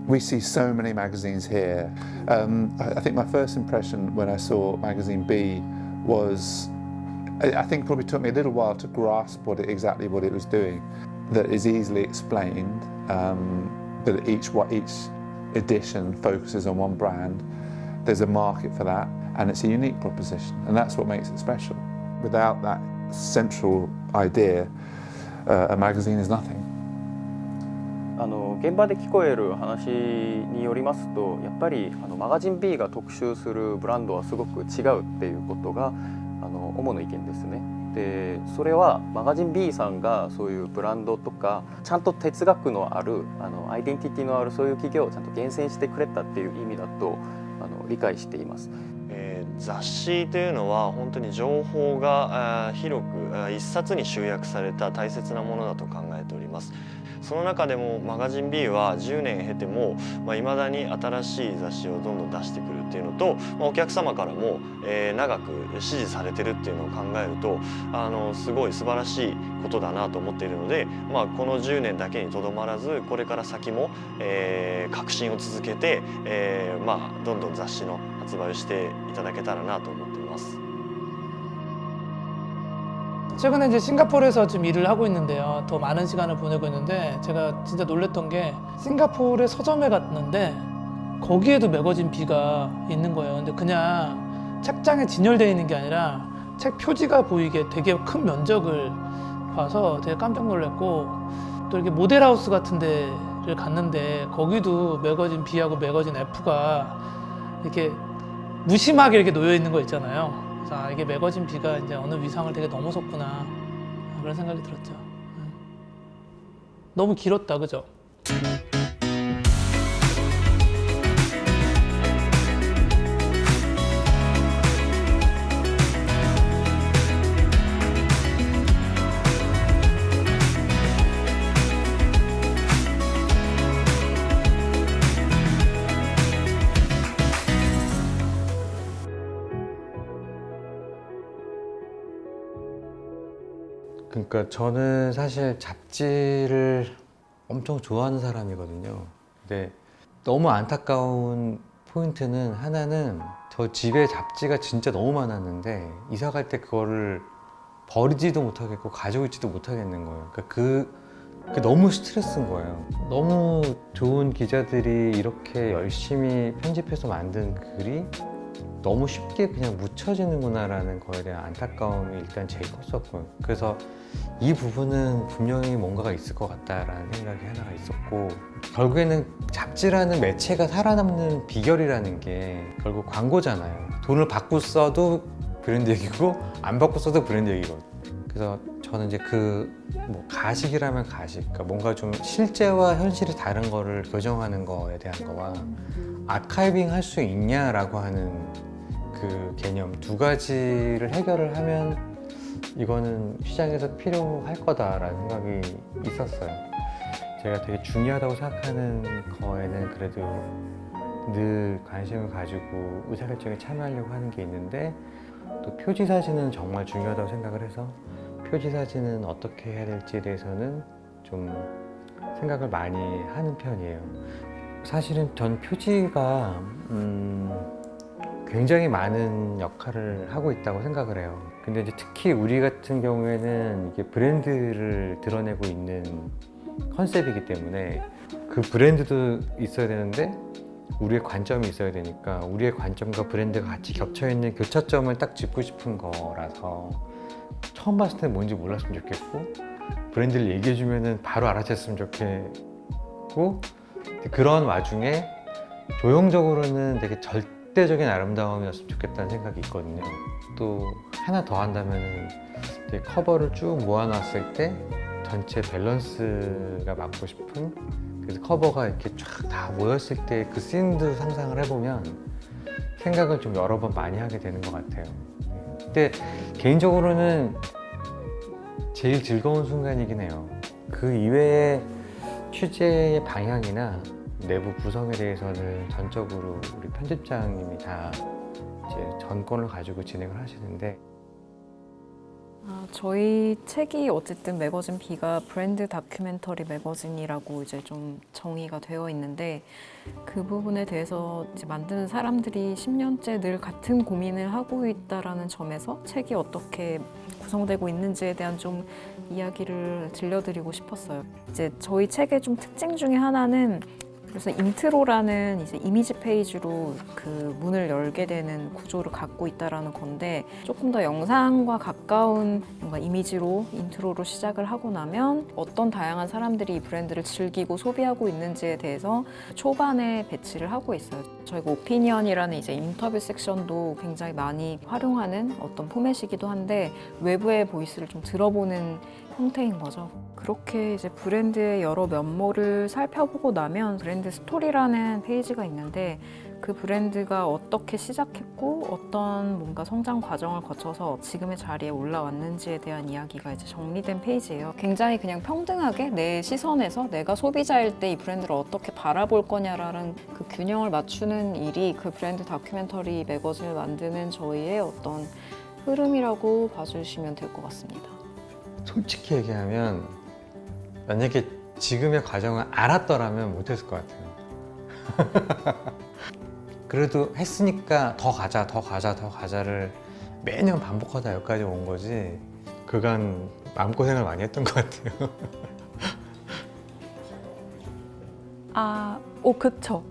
We see so many magazines here. I think my first impression when I saw magazine B was, I think probably took me a little while to grasp exactly what it was doing. That is easily explained, that each edition focuses on one brand. There's a market for that, and it's a unique proposition, and that's what makes it special. Without that central idea, a magazine is nothing. 現場で聞こえる話によりますと、やっぱりマガジン B が特集するブランドはすごく違うっていうことが主な意見ですね。でそれはマガジン B さんがそういうブランドとかちゃんと哲学のあるアイデンティティのあるそういう企業をちゃんと厳選してくれたっていう意味だと理解しています。雑誌というのは本当に情報が広く一冊に集約された大切なものだと考えております。その中でもマガジン B は10年経てもいまだに新しい雑誌をどんどん出してくるっていうのと、お客様からも長く支持されてるっていうのを考えるとすごい素晴らしいことだなと思っているので、この10年だけにとどまらずこれから先も革新を続けてどんどん雑誌の発売をしていただけたらなと思っています。 최근에 이제 싱가포르에서 좀 일을 하고 있는데요. 더 많은 시간을 보내고 있는데 제가 진짜 놀랬던 게 싱가포르에 서점에 갔는데 거기에도 매거진 B가 있는 거예요. 근데 그냥 책장에 진열되어 있는 게 아니라 책 표지가 보이게 되게 큰 면적을 봐서 되게 깜짝 놀랐고, 또 이렇게 모델하우스 같은 데를 갔는데 거기도 매거진 B하고 매거진 F가 이렇게 무심하게 이렇게 놓여 있는 거 있잖아요. 그래서 이게 매거진 B가 이제 어느 위상을 되게 넘어섰구나, 그런 생각이 들었죠. 너무 길었다, 그죠? 그러니까 저는 사실 잡지를 엄청 좋아하는 사람이거든요. 근데 너무 안타까운 포인트는 하나는, 저 집에 잡지가 진짜 너무 많았는데 이사 갈 때 그거를 버리지도 못하겠고 가지고 있지도 못하겠는 거예요. 그러니까 그게 너무 스트레스인 거예요. 너무 좋은 기자들이 이렇게 열심히 편집해서 만든 글이 너무 쉽게 그냥 묻혀지는구나라는 거에 대한 안타까움이 일단 제일 컸었고요. 그래서 이 부분은 분명히 뭔가가 있을 것 같다라는 생각이 하나가 있었고, 결국에는 잡지라는 매체가 살아남는 비결이라는 게 결국 광고잖아요. 돈을 받고 써도 브랜드 얘기고 안 받고 써도 브랜드 얘기거든요. 그래서 저는 이제 뭐 가식이라면 가식, 그러니까 뭔가 좀 실제와 현실이 다른 거를 교정하는 거에 대한 거와 아카이빙 할 수 있냐라고 하는 그 개념 두 가지를 해결을 하면 이거는 시장에서 필요할 거다라는 생각이 있었어요. 제가 되게 중요하다고 생각하는 거에는 그래도 늘 관심을 가지고 의사결정에 참여하려고 하는 게 있는데, 또 표지 사진은 정말 중요하다고 생각을 해서 표지 사진은 어떻게 해야 될지에 대해서는 좀 생각을 많이 하는 편이에요. 사실은 전 표지가 굉장히 많은 역할을 하고 있다고 생각을 해요. 근데 이제 특히 우리 같은 경우에는 이게 브랜드를 드러내고 있는 컨셉이기 때문에 그 브랜드도 있어야 되는데 우리의 관점이 있어야 되니까 우리의 관점과 브랜드가 같이 겹쳐 있는 교차점을 딱 짚고 싶은 거라서 처음 봤을 때 뭔지 몰랐으면 좋겠고, 브랜드를 얘기해 주면은 바로 알아챘으면 좋겠고, 그런 와중에 조형적으로는 되게 절대적인 아름다움이었으면 좋겠다는 생각이 있거든요. 또 하나 더 한다면은 커버를 쭉 모아놨을 때 전체 밸런스가 맞고 싶은, 그래서 커버가 이렇게 쫙 다 모였을 때 그 씬도 상상을 해보면 생각을 좀 여러 번 많이 하게 되는 것 같아요. 근데 개인적으로는 제일 즐거운 순간이긴 해요. 그 이외에 취재의 방향이나 내부 구성에 대해서는 전적으로 우리 편집장님이 다 이제 전권을 가지고 진행을 하시는데, 저희 책이 어쨌든 매거진 B가 브랜드 다큐멘터리 매거진이라고 이제 좀 정의가 되어 있는데 그 부분에 대해서 이제 만드는 사람들이 10년째 늘 같은 고민을 하고 있다라는 점에서 책이 어떻게 구성되고 있는지에 대한 좀 이야기를 들려드리고 싶었어요. 이제 저희 책의 좀 특징 중에 하나는 그래서 인트로라는 이제 이미지 페이지로 그 문을 열게 되는 구조를 갖고 있다라는 건데 조금 더 영상과 가까운 뭔가 이미지로 인트로로 시작을 하고 나면 어떤 다양한 사람들이 이 브랜드를 즐기고 소비하고 있는지에 대해서 초반에 배치를 하고 있어요. 저희가 오피니언이라는 이제 인터뷰 섹션도 굉장히 많이 활용하는 어떤 포맷이기도 한데 외부의 보이스를 좀 들어보는 형태인 거죠. 그렇게 이제 브랜드의 여러 면모를 살펴보고 나면 브랜드 스토리라는 페이지가 있는데 그 브랜드가 어떻게 시작했고 어떤 뭔가 성장 과정을 거쳐서 지금의 자리에 올라왔는지에 대한 이야기가 이제 정리된 페이지예요. 굉장히 그냥 평등하게 내 시선에서 내가 소비자일 때 이 브랜드를 어떻게 바라볼 거냐라는 그 균형을 맞추는 일이 그 브랜드 다큐멘터리 매거진을 만드는 저희의 어떤 흐름이라고 봐주시면 될 것 같습니다. 솔직히 얘기하면 만약에 지금의 과정을 알았더라면 못했을 것 같아요. 그래도 했으니까 더 가자, 더 가자, 더 가자를 매년 반복하다 여기까지 온 거지 그간 마음고생을 많이 했던 것 같아요. 그쵸.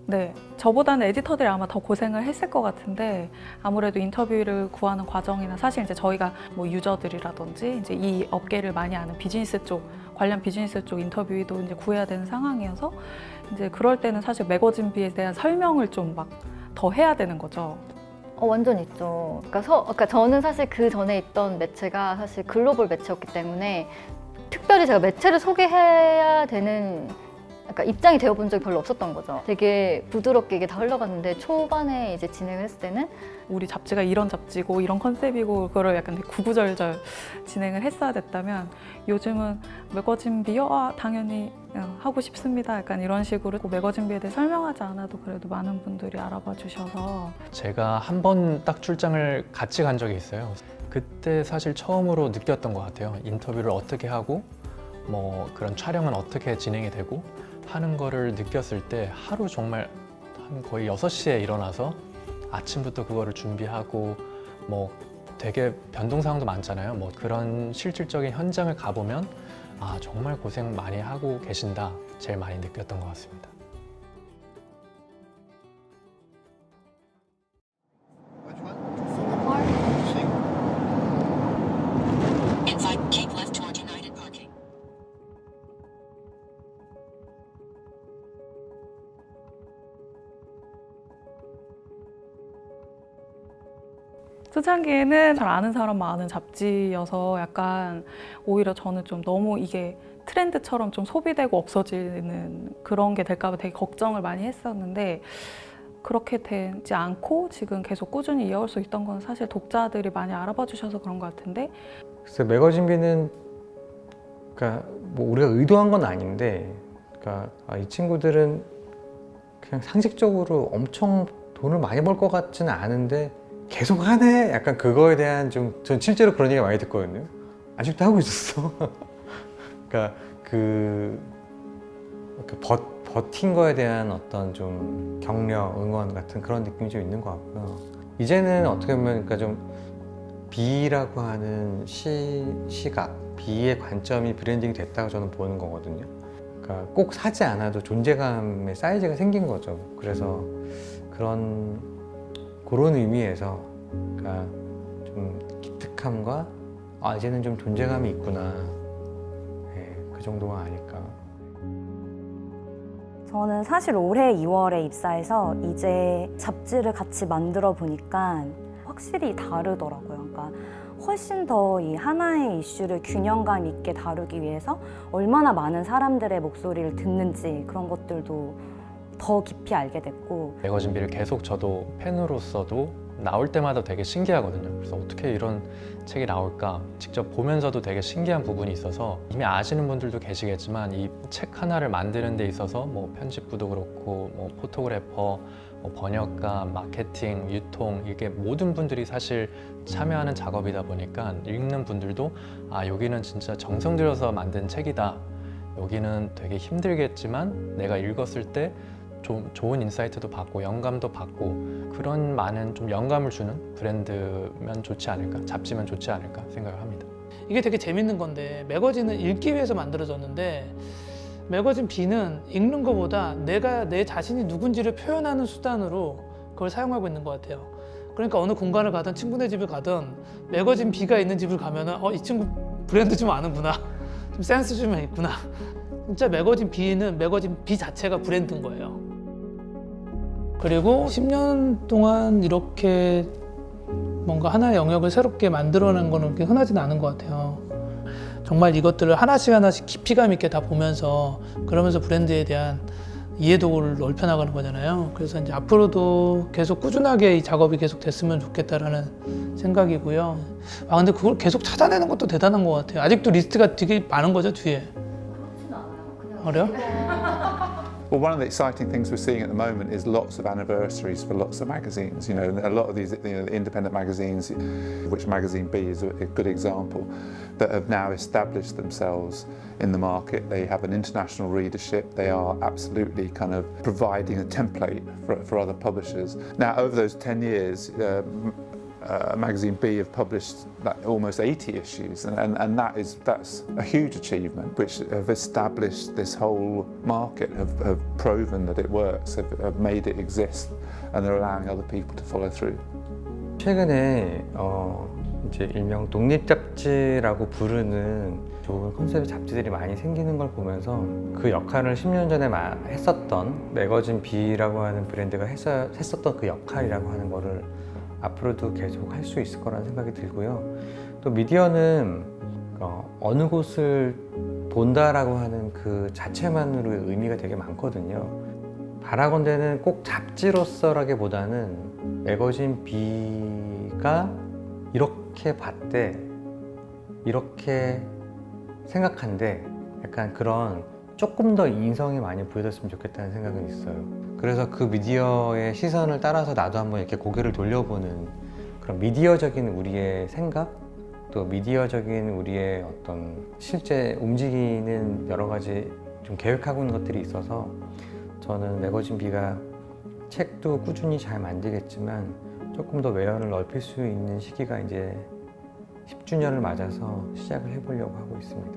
네, 저보다는 에디터들이 아마 더 고생을 했을 것 같은데 아무래도 인터뷰를 구하는 과정이나 사실 이제 저희가 뭐 유저들이라든지 이제 이 업계를 많이 아는 비즈니스 쪽 관련 비즈니스 쪽 인터뷰도 이제 구해야 되는 상황이어서 이제 그럴 때는 사실 매거진 B에 대한 설명을 좀 막 더 해야 되는 거죠. 완전 있죠. 그러니까 저는 사실 그 전에 있던 매체가 사실 글로벌 매체였기 때문에 특별히 제가 매체를 소개해야 되는 그러니까 입장이 되어본 적이 별로 없었던 거죠. 되게 부드럽게 이게 다 흘러갔는데 초반에 이제 진행을 했을 때는 우리 잡지가 이런 잡지고 이런 컨셉이고 그거를 약간 되게 구구절절 진행을 했어야 됐다면 요즘은 매거진 B요? 당연히 하고 싶습니다. 약간 이런 식으로 매거진 B에 대해 설명하지 않아도 그래도 많은 분들이 알아봐 주셔서 제가 한 번 딱 출장을 같이 간 적이 있어요. 그때 사실 처음으로 느꼈던 것 같아요. 인터뷰를 어떻게 하고 뭐 그런 촬영은 어떻게 진행이 되고 하는 거를 느꼈을 때 하루 정말 한 거의 6시에 일어나서 아침부터 그거를 준비하고 뭐 되게 변동사항도 많잖아요. 뭐 그런 실질적인 현장을 가보면 아 정말 고생 많이 하고 계신다 제일 많이 느꼈던 것 같습니다. 초창기에는 잘 아는 사람 많은 잡지여서 약간 오히려 저는 좀 너무 이게 트렌드처럼 좀 소비되고 없어지는 그런 게 될까 봐 되게 걱정을 많이 했었는데 그렇게 되지 않고 지금 계속 꾸준히 이어올 수 있던 건 사실 독자들이 많이 알아봐 주셔서 그런 것 같은데 그래서 매거진 B는 그러니까 뭐 우리가 의도한 건 아닌데 그러니까 이 친구들은 그냥 상식적으로 엄청 돈을 많이 벌 것 같지는 않은데 계속 하네? 약간 그거에 대한 전 실제로 그런 얘기 많이 듣거든요. 아직도 하고 있었어. 그러니까 버틴 거에 대한 어떤 좀 격려, 응원 같은 그런 느낌이 좀 있는 것 같고요. 이제는 어떻게 보면 그러니까 좀 B라고 하는 시각, B의 관점이 브랜딩이 됐다고 저는 보는 거거든요. 그러니까 꼭 사지 않아도 존재감의 사이즈가 생긴 거죠. 그래서 그런 의미에서 그러니까 좀 기특함과 이제는 좀 존재감이 있구나 그 정도가 아닐까. 저는 사실 올해 2월에 입사해서 이제 잡지를 같이 만들어 보니까 확실히 다르더라고요. 그러니까 훨씬 더 이 하나의 이슈를 균형감 있게 다루기 위해서 얼마나 많은 사람들의 목소리를 듣는지 그런 것들도 더 깊이 알게 됐고 매거진 B를 계속 저도 팬으로서도 나올 때마다 되게 신기하거든요. 그래서 어떻게 이런 책이 나올까 직접 보면서도 되게 신기한 부분이 있어서 이미 아시는 분들도 계시겠지만 이 책 하나를 만드는 데 있어서 뭐 편집부도 그렇고 뭐 포토그래퍼 뭐 번역가, 마케팅, 유통 이게 모든 분들이 사실 참여하는 작업이다 보니까 읽는 분들도 아 여기는 진짜 정성 들여서 만든 책이다. 여기는 되게 힘들겠지만 내가 읽었을 때 좀 좋은 인사이트도 받고 영감도 받고 그런 많은 좀 영감을 주는 브랜드면 좋지 않을까, 잡지면 좋지 않을까 생각을 합니다. 이게 되게 재밌는 건데 매거진은 읽기 위해서 만들어졌는데 매거진 B는 읽는 것보다 내가 내 자신이 누군지를 표현하는 수단으로 그걸 사용하고 있는 것 같아요. 그러니까 어느 공간을 가든 친구네 집을 가든 매거진 B가 있는 집을 가면은 이 친구 브랜드 좀 아는구나, 좀 센스 좀 있구나. 진짜 매거진 B는 매거진 B 자체가 브랜드인 거예요. 그리고 10년 동안 이렇게 뭔가 하나의 영역을 새롭게 만들어낸 거는 그렇게 흔하지는 않은 것 같아요. 정말 이것들을 하나씩 하나씩 깊이감 있게 다 보면서 그러면서 브랜드에 대한 이해도를 넓혀나가는 거잖아요. 그래서 이제 앞으로도 계속 꾸준하게 이 작업이 계속 됐으면 좋겠다라는 생각이고요. 근데 그걸 계속 찾아내는 것도 대단한 것 같아요. 아직도 리스트가 되게 많은 거죠, 뒤에. 그렇진 않아요. 그래요? Well, one of the exciting things we're seeing at the moment is lots of anniversaries for lots of magazines. You know, a lot of these, the independent magazines, which Magazine B is a good example, that have now established themselves in the market. They have an international readership. They are absolutely kind of providing a template for other publishers. Now, over those 10 years, Magazine B have published almost 80 issues, and that's a huge achievement, which have established this whole market, have proven that it works, have made it exist, and they're allowing other people to follow through. 최근에 이제 일명 독립 잡지라고 부르는 좋은 컨셉의 잡지들이 많이 생기는 걸 보면서 그 역할을 10년 전에 했었던 매거진 B라고 하는 브랜드가 했었던 그 역할이라고 하는 거를 앞으로도 계속 할 수 있을 거라는 생각이 들고요. 또 미디어는 어느 곳을 본다라고 하는 그 자체만으로의 의미가 되게 많거든요. 바라건대는 꼭 잡지로서라기보다는 매거진 B가 이렇게 봤대, 이렇게 생각한대, 약간 그런 조금 더 인성이 많이 보여줬으면 좋겠다는 생각은 있어요. 그래서 그 미디어의 시선을 따라서 나도 한번 이렇게 고개를 돌려보는 그런 미디어적인 우리의 생각, 또 미디어적인 우리의 어떤 실제 움직이는 여러 가지 좀 계획하고 있는 것들이 있어서 저는 매거진 B가 책도 꾸준히 잘 만들겠지만 조금 더 외연을 넓힐 수 있는 시기가 이제 10주년을 맞아서 시작을 해보려고 하고 있습니다.